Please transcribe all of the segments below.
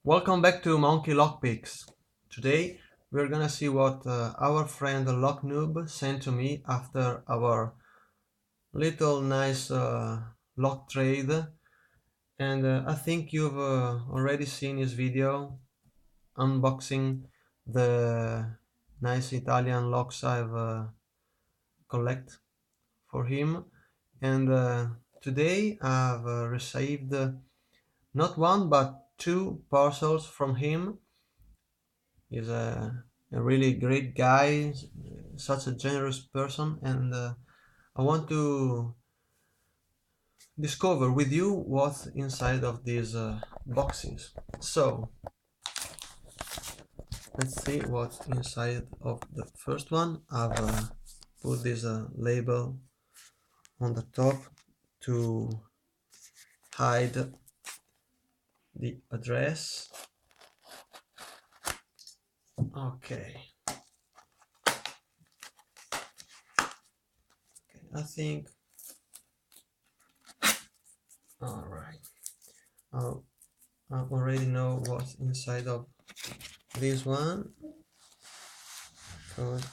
Welcome back to Monkey Lockpicks. Today we're gonna see what our friend LockNoob sent to me after our little nice lock trade, and I think you've already seen his video unboxing the nice Italian locks I've collect for him. And today I've received not one but two parcels from him. He's a really great guy, such a generous person, and I want to discover with you what's inside of these boxes. So let's see what's inside of the first one. I've put this label on the top to hide the address. Okay, I think. All right. I already know what's inside of this one because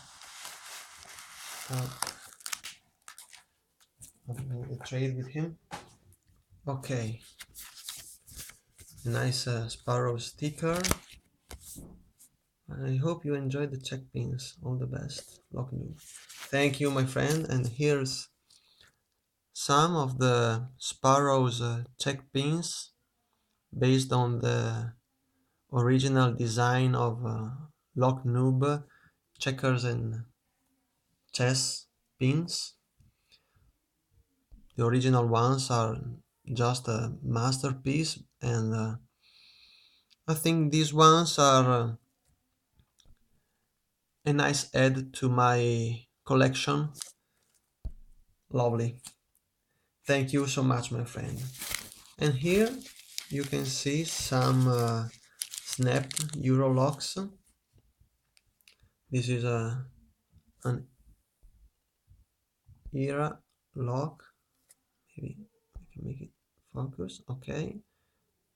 I've made a trade with him. Okay, nice Sparrow sticker. I hope you enjoyed the check pins. All the best, LockNoob. Thank you, my friend. And here's some of the Sparrow's check pins based on the original design of LockNoob checkers and chess pins. The original ones are just a masterpiece, and I think these ones are a nice add to my collection. Lovely. Thank you so much, my friend. And here you can see some snapped Euro locks. This is an era lock. Maybe we can make it focus. Okay.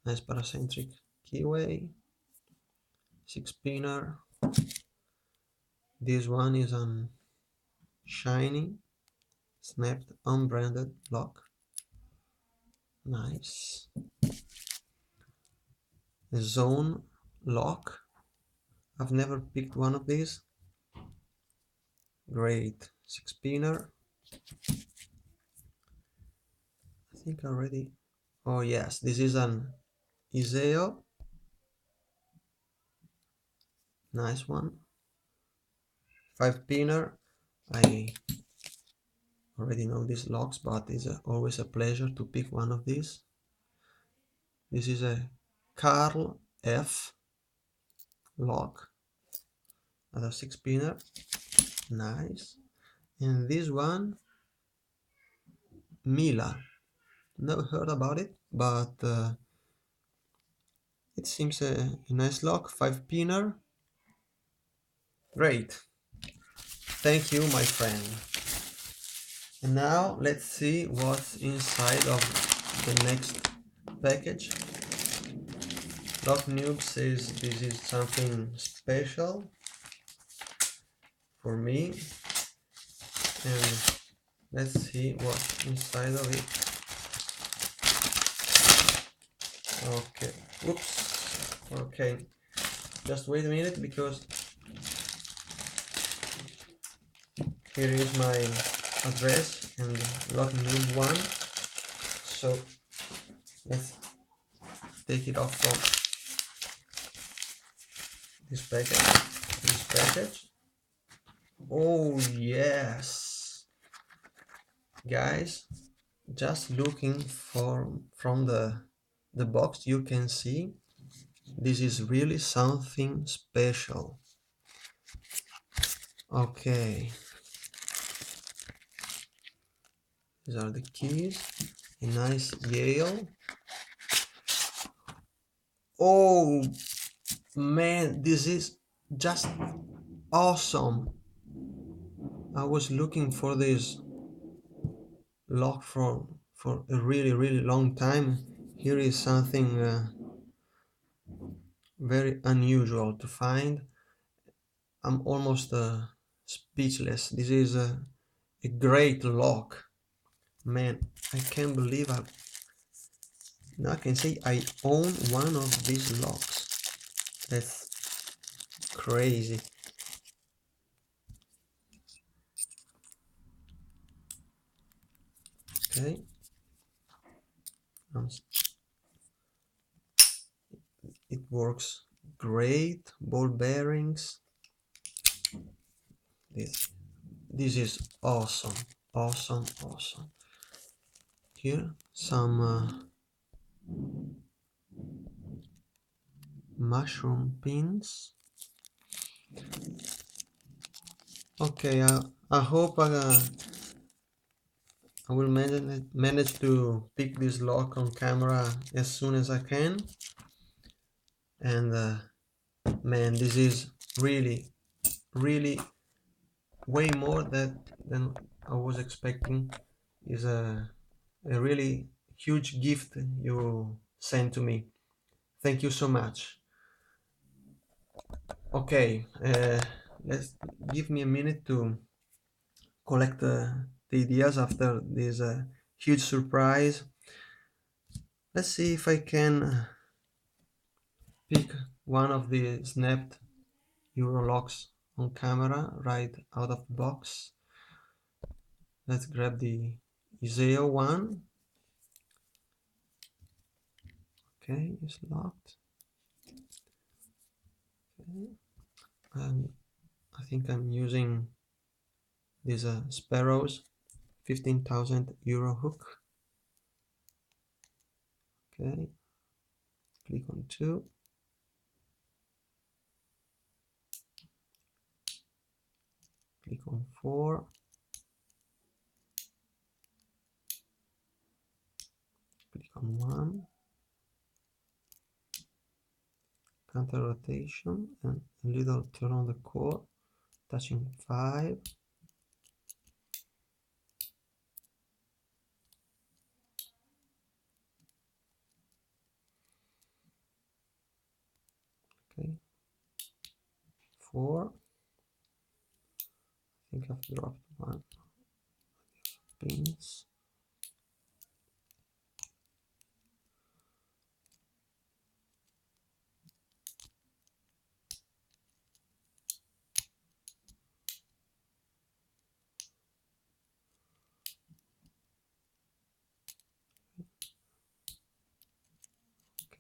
Nice paracentric keyway. 6-pinner. This one is an shiny snapped unbranded lock. Nice. A zone lock. I've never picked one of these. Great. 6-pinner. I think already. Oh yes, this is an ISEO. Nice one. 5-pinner. I already know these locks, but it's always a pleasure to pick one of these. This is a Carl F lock. Another 6-pinner. Nice. And this one, Mila. Never heard about it, but it seems a nice lock. 5-pinner. Great. Thank you, my friend. And now let's see what's inside of the next package. LockNoob says this is something special for me. And let's see what's inside of it. Okay. Oops. Okay. Just wait a minute because here is my address and LockNoob one. So let's take it off from this package. Oh yes, guys, just looking from the box, you can see this is really something special. Okay, these are the keys. A nice Yale. Oh man, this is just awesome. I was looking for this lock for a really long time. Here is something very unusual to find. I'm almost speechless. This is a great lock. Man, I can't believe now I can say I own one of these locks. That's crazy. Okay. Um, It works great. Ball bearings. This is awesome. Awesome, awesome. Here, some mushroom pins. Okay, I hope I will manage to pick this lock on camera as soon as I can. And man, this is really, really way more than I was expecting. Is a really huge gift you sent to me. Thank you so much. Okay, let's give me a minute to collect the ideas after this huge surprise. Let's see if I can pick one of the snapped Eurolocks on camera right out of the box. Let's grab the ISEO one. Okay, it's locked. Okay. And I think I'm using these Sparrows 15,000 euro hook. Okay, click on 2. Click on 4. Click on 1. Counter rotation and a little turn on the core, touching 5. Okay, 4. I think I've dropped one pins.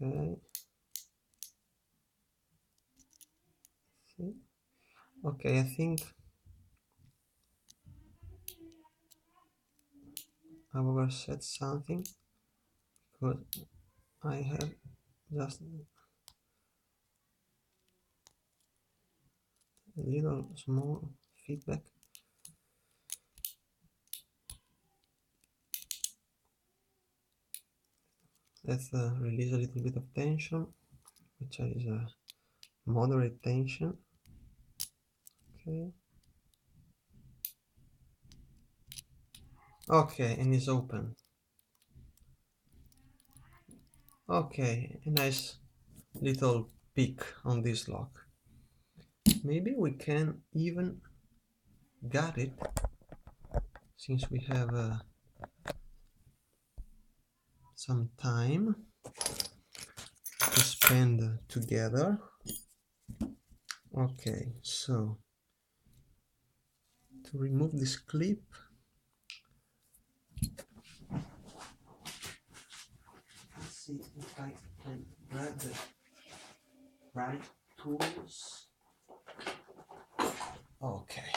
Okay. See? Okay, I think I've overset something because I have just a little small feedback. Let's release a little bit of tension, which is a moderate tension. Okay. Okay, and it's open. Okay, a nice little peek on this lock. Maybe we can even gut it since we have some time to spend together. Okay, so to remove this clip, let's see if I can grab the right tools. Okay.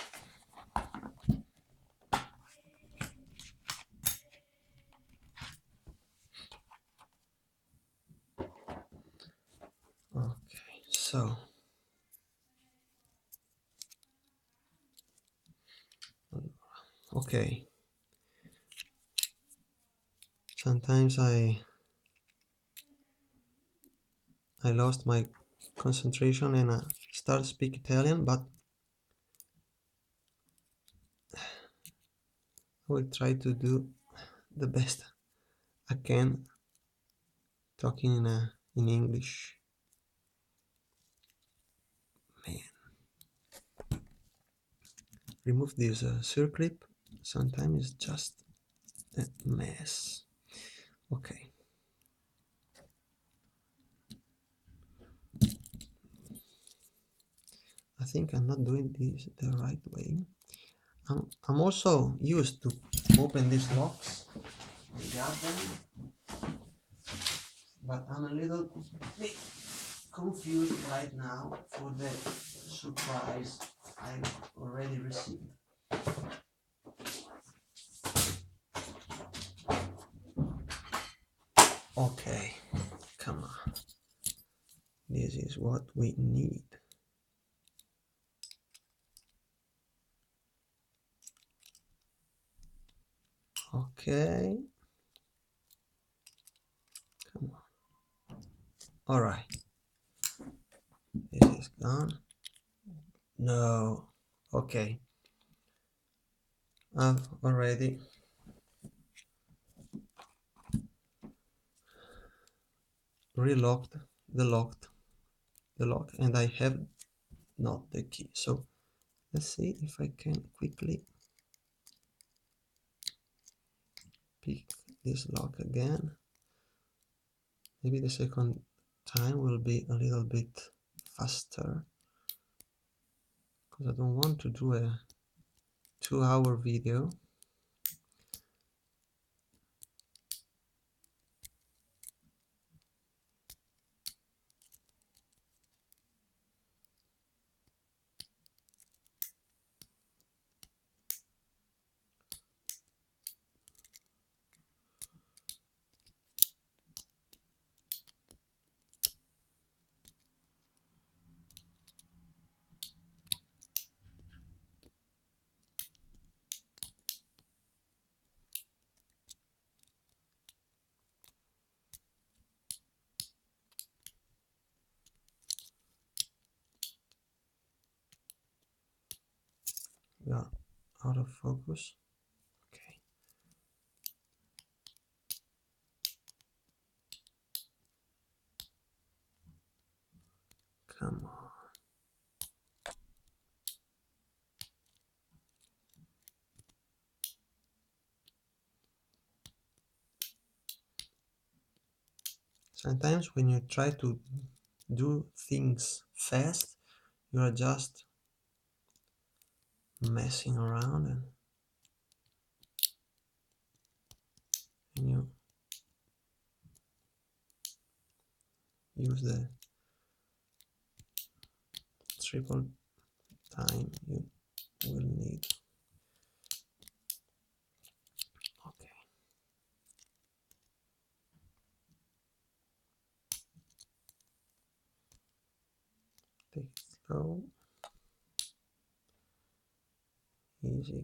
Okay, so okay. Sometimes I lost my concentration and I start speak Italian, but I will try to do the best I can talking in English. remove this circlip. Sometimes it's just a mess. Okay. I think I'm not doing this the right way. I'm also used to open these locks, got them, but I'm a little bit confused right now for the surprise I already received. Okay, come on. This is what we need. Okay. Come on. All right. This is gone. No. Okay. I've already relocked the lock, and I have not the key. So let's see if I can quickly pick this lock again. Maybe the second time will be a little bit faster, because I don't want to do a 2-hour video. We are out of focus. Okay. Come on. Sometimes when you try to do things fast, you are just messing around, and you use the triple time you will need. Okay. Take it slow. Easy.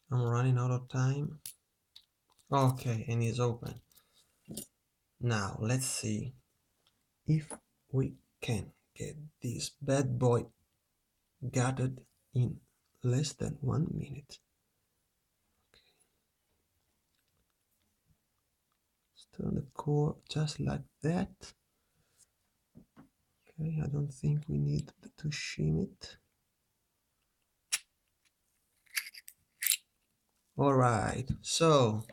I'm running out of time. Okay, and it's open. Now let's see if we can get this bad boy gathered in less than 1 minute. Let's turn the core just like that. Okay, I don't think we need to shim it. Alright, so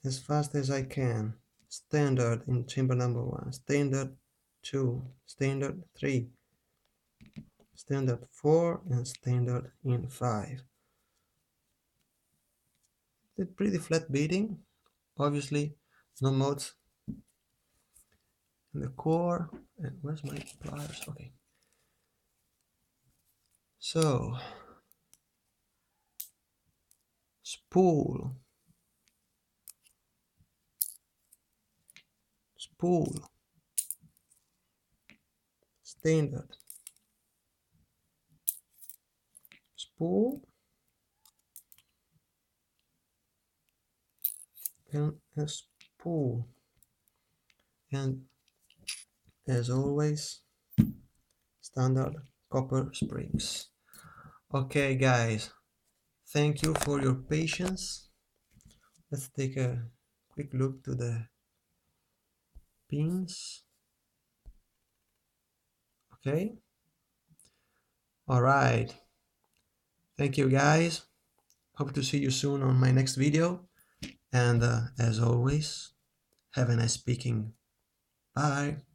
as fast as I can. Standard in chamber number 1, standard 2, standard 3, standard 4, and standard in 5. It's pretty flat beating. Obviously, no modes in the core. And where's my pliers? Okay. So, spool, spool, standard, spool and a spool, and as always, standard copper springs. Okay guys, thank you for your patience. Let's take a quick look to the pins. Okay, all right, thank you guys. Hope to see you soon on my next video, and as always, have a nice speaking. Bye.